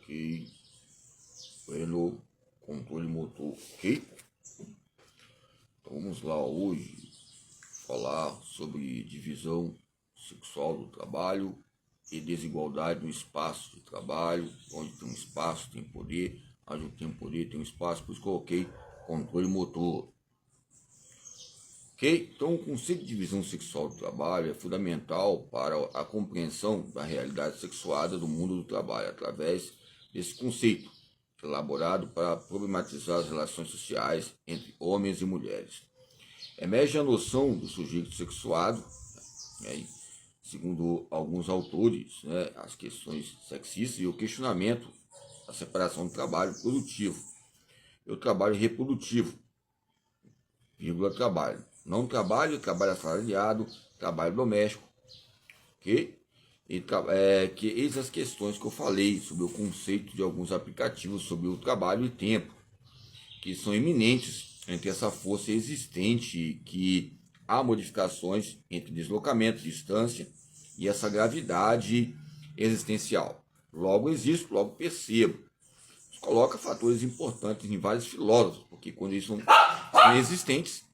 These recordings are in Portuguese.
Ok. Bueno, controle motor, ok? Então vamos lá hoje falar sobre divisão sexual do trabalho e desigualdade no espaço de trabalho. Onde tem um espaço, tem poder. Onde tem poder, tem um espaço. Por isso coloquei controle motor. Ok? Então o conceito de divisão sexual do trabalho é fundamental para a compreensão da realidade sexuada do mundo do trabalho, através desse conceito, elaborado para problematizar as relações sociais entre homens e mulheres. Emerge a noção do sujeito sexuado, né, segundo alguns autores, né, as questões sexistas e o questionamento da separação do trabalho produtivo e o trabalho reprodutivo, vírgula, trabalho. Não trabalho, trabalho assalariado, trabalho doméstico, ok? Que eis as questões que eu falei sobre o conceito de alguns aplicativos sobre o trabalho e tempo, que são eminentes entre essa força existente, que há modificações entre deslocamento, distância e essa gravidade existencial. Logo existo, logo percebo. Isso coloca fatores importantes em vários filósofos, porque quando eles são existentes,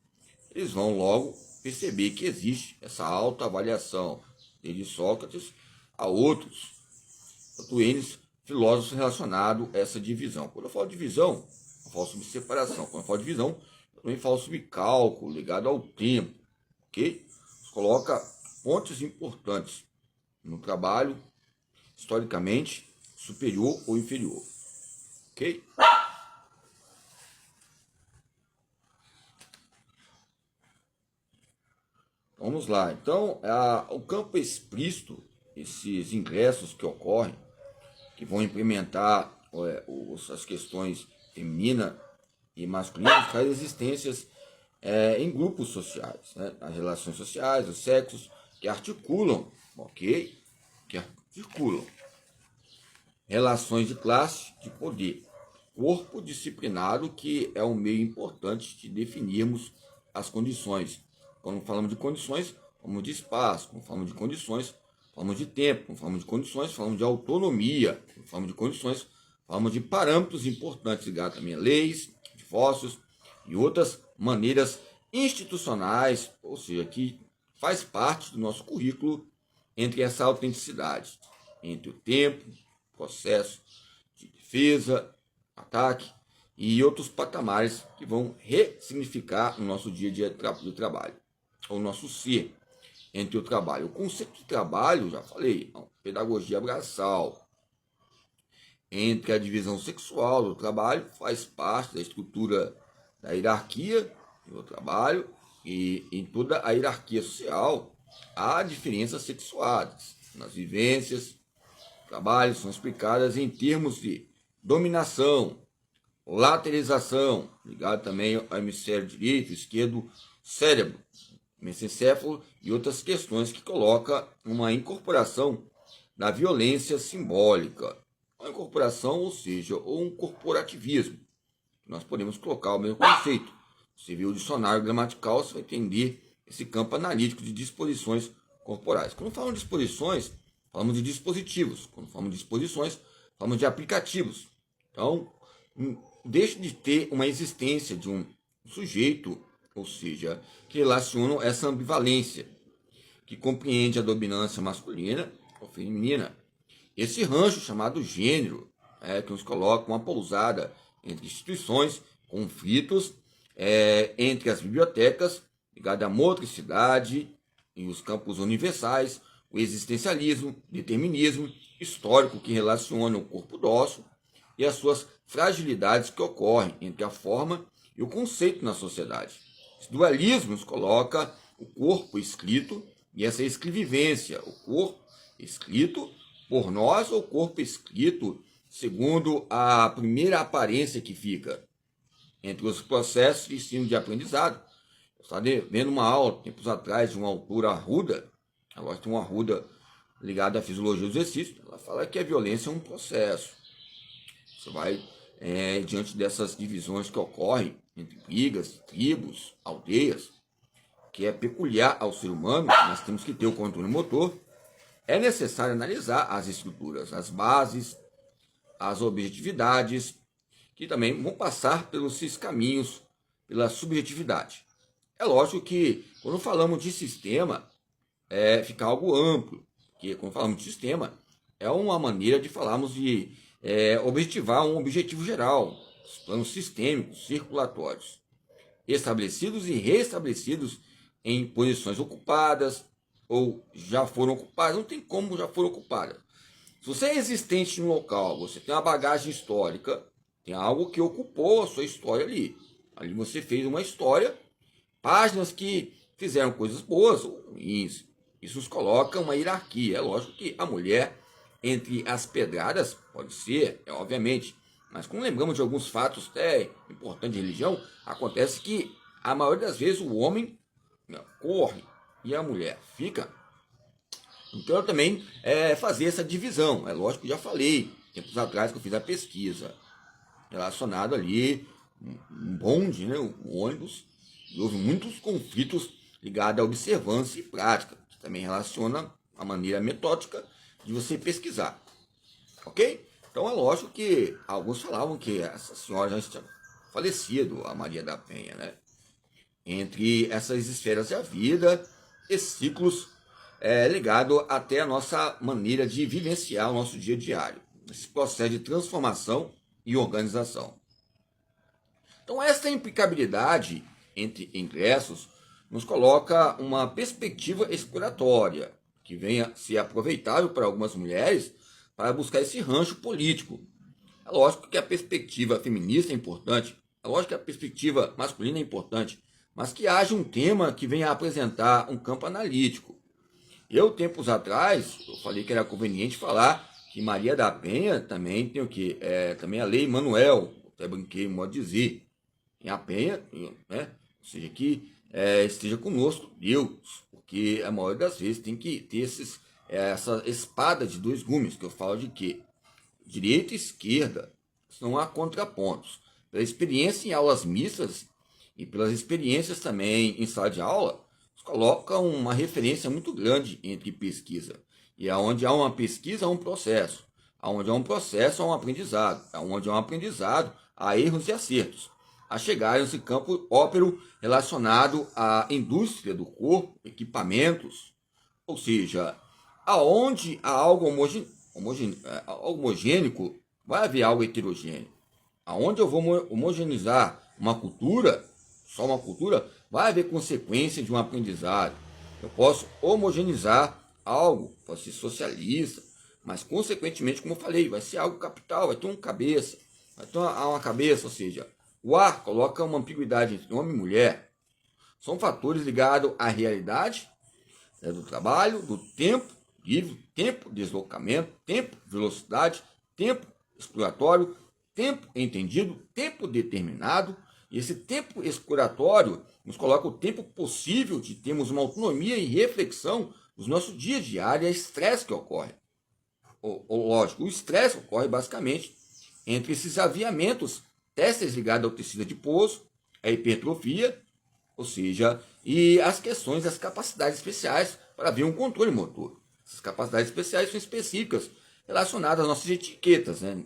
eles vão logo perceber que existe essa autoavaliação, desde Sócrates a outros, tanto eles, filósofos relacionados a essa divisão. Quando eu falo divisão, eu falo sobre separação. Quando eu falo divisão, eu também falo sobre cálculo ligado ao tempo, ok? Isso coloca pontos importantes no trabalho, historicamente, superior ou inferior, ok? Vamos lá, então o campo explícito, esses ingressos que ocorrem, que vão implementar as questões feminina e masculina, as existências em grupos sociais, né? As relações sociais, os sexos, que articulam, ok? Que articulam relações de classe, de poder. Corpo disciplinado, que é um meio importante de definirmos as condições. Quando falamos de condições, falamos de espaço. Quando falamos de condições, falamos de tempo. Quando falamos de condições, falamos de autonomia. Quando falamos de condições, falamos de parâmetros importantes ligados também a leis, divórcios e outras maneiras institucionais, ou seja, que faz parte do nosso currículo entre essa autenticidade, entre o tempo, processo de defesa, ataque e outros patamares que vão ressignificar o nosso dia a dia de trabalho, o nosso ser entre o trabalho. O conceito de trabalho, já falei, pedagogia abraçal, entre a divisão sexual do trabalho, faz parte da estrutura da hierarquia do trabalho, e em toda a hierarquia social há diferenças sexuadas nas vivências. Trabalhos são explicadas em termos de dominação, lateralização, ligado também ao hemisfério direito, esquerdo, cérebro, mesencéfalo e outras questões que coloca uma incorporação da violência simbólica. Uma incorporação, ou seja, ou um corporativismo. Nós podemos colocar o mesmo conceito. Você vê o dicionário gramatical, você vai entender esse campo analítico de disposições corporais. Quando falamos de disposições, falamos de dispositivos. Quando falamos de disposições, falamos de aplicativos. Então, deixa de ter uma existência de um sujeito, ou seja, que relaciona essa ambivalência, que compreende a dominância masculina ou feminina. Esse rancho chamado gênero, que nos coloca uma pousada entre instituições, conflitos entre as bibliotecas, ligada à motricidade e os campos universais, o existencialismo, determinismo histórico que relaciona o corpo dócil e as suas fragilidades que ocorrem entre a forma e o conceito na sociedade. Esse dualismo nos coloca o corpo escrito e essa escrevivência, o corpo escrito por nós ou o corpo escrito segundo a primeira aparência que fica entre os processos de ensino de aprendizado. Eu estava vendo uma aula, tempos atrás, de uma autora Arruda. Agora tem uma Arruda ligada à fisiologia do exercício. Ela fala que a violência é um processo. Você vai, diante dessas divisões que ocorrem entre brigas, tribos, aldeias, que é peculiar ao ser humano, nós temos que ter o controle motor. É necessário analisar as estruturas, as bases, as objetividades, que também vão passar pelos esses caminhos, pela subjetividade. É lógico que quando falamos de sistema, fica algo amplo, porque quando falamos de sistema, é uma maneira de falarmos de objetivar um objetivo geral, os planos sistêmicos, circulatórios, estabelecidos e restabelecidos em posições ocupadas ou já foram ocupadas, não tem como já foram ocupadas. Se você é existente em um local, você tem uma bagagem histórica, tem algo que ocupou a sua história ali. Ali você fez uma história, páginas que fizeram coisas boas ou ruins. Isso nos coloca uma hierarquia. É lógico que a mulher, entre as pedradas, pode ser, obviamente. Mas como lembramos de alguns fatos importantes de religião, acontece que a maioria das vezes o homem corre e a mulher fica. Então eu também fazer essa divisão. É lógico que já falei, tempos atrás que eu fiz a pesquisa relacionado ali, um bonde, né, um ônibus, e houve muitos conflitos ligados à observância e prática, que também relaciona a maneira metódica de você pesquisar. Ok? Então é lógico que alguns falavam que essa senhora já tinha falecido, a Maria da Penha, né? Entre essas esferas da vida e ciclos ligados até a nossa maneira de vivenciar o nosso dia diário, esse processo de transformação e organização. Então essa implicabilidade entre ingressos nos coloca uma perspectiva exploratória, que venha ser aproveitável para algumas mulheres para buscar esse rancho político. É lógico que a perspectiva feminista é importante, é lógico que a perspectiva masculina é importante, mas que haja um tema que venha apresentar um campo analítico. Eu, tempos atrás, eu falei que era conveniente falar que Maria da Penha também tem o quê? Também a lei Manuel, até brinquei, modo de dizer, em a Penha, né? Ou seja, que esteja conosco Deus, porque a maioria das vezes tem que ter essa espada de dois gumes, que eu falo de quê? Direita e esquerda, não há contrapontos. Pela experiência em aulas mistas e pelas experiências também em sala de aula, coloca uma referência muito grande entre pesquisa. E aonde há uma pesquisa, há um processo. Aonde há um processo, há um aprendizado. Aonde há um aprendizado, há erros e acertos. A chegar nesse campo ópero relacionado à indústria do corpo, equipamentos, ou seja, aonde há algo homogênico, vai haver algo heterogêneo. Aonde eu vou homogeneizar uma cultura, só uma cultura, vai haver consequência de um aprendizado. Eu posso homogeneizar algo, posso ser socialista, mas consequentemente, como eu falei, vai ser algo capital, vai ter um cabeça, vai ter uma cabeça, ou seja, o ar coloca uma ambiguidade entre homem e mulher. São fatores ligados à realidade do trabalho, do tempo livre, tempo deslocamento, tempo velocidade, tempo exploratório, tempo entendido, tempo determinado. E esse tempo exploratório nos coloca o tempo possível de termos uma autonomia e reflexão nos nossos dias diários, é estresse que ocorre. Lógico, o estresse ocorre basicamente entre esses aviamentos têxteis ligados ao tecido adiposo, a hipertrofia, ou seja, e as questões das capacidades especiais para ver um controle motor. Essas capacidades especiais são específicas relacionadas às nossas etiquetas, né?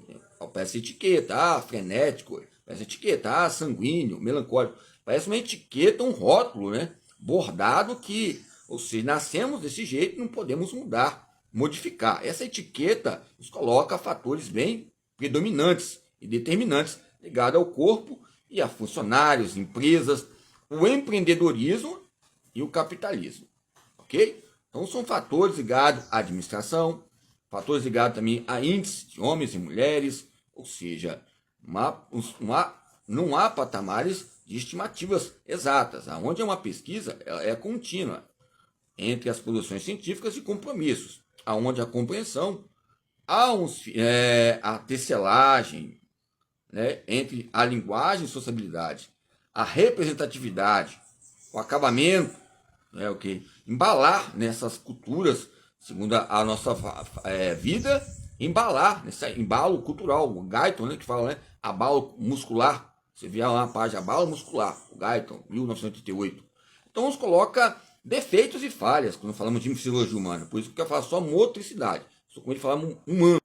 Parece etiqueta, frenético, parece etiqueta, sanguíneo, melancólico. Parece uma etiqueta, um rótulo, né? Bordado que, ou seja, nascemos desse jeito e não podemos mudar, modificar. Essa etiqueta nos coloca fatores bem predominantes e determinantes ligados ao corpo e a funcionários, empresas, o empreendedorismo e o capitalismo. Ok? Então são fatores ligados à administração, fatores ligados também a índice de homens e mulheres, ou seja, não há patamares de estimativas exatas. Onde é uma pesquisa, ela é contínua entre as produções científicas e compromissos, aonde a compreensão, a tecelagem, né, entre a linguagem e sociabilidade, a representatividade, o acabamento, né, embalar nessas culturas, segundo a nossa vida, embalar, nesse embalo cultural, o Guyton, né, que fala, né, abalo muscular, você vê lá na página, abalo muscular, o Guyton, 1988. Então nos coloca defeitos e falhas, quando falamos de fisiologia humana, por isso que eu falo só motricidade, só quando a gente fala humano.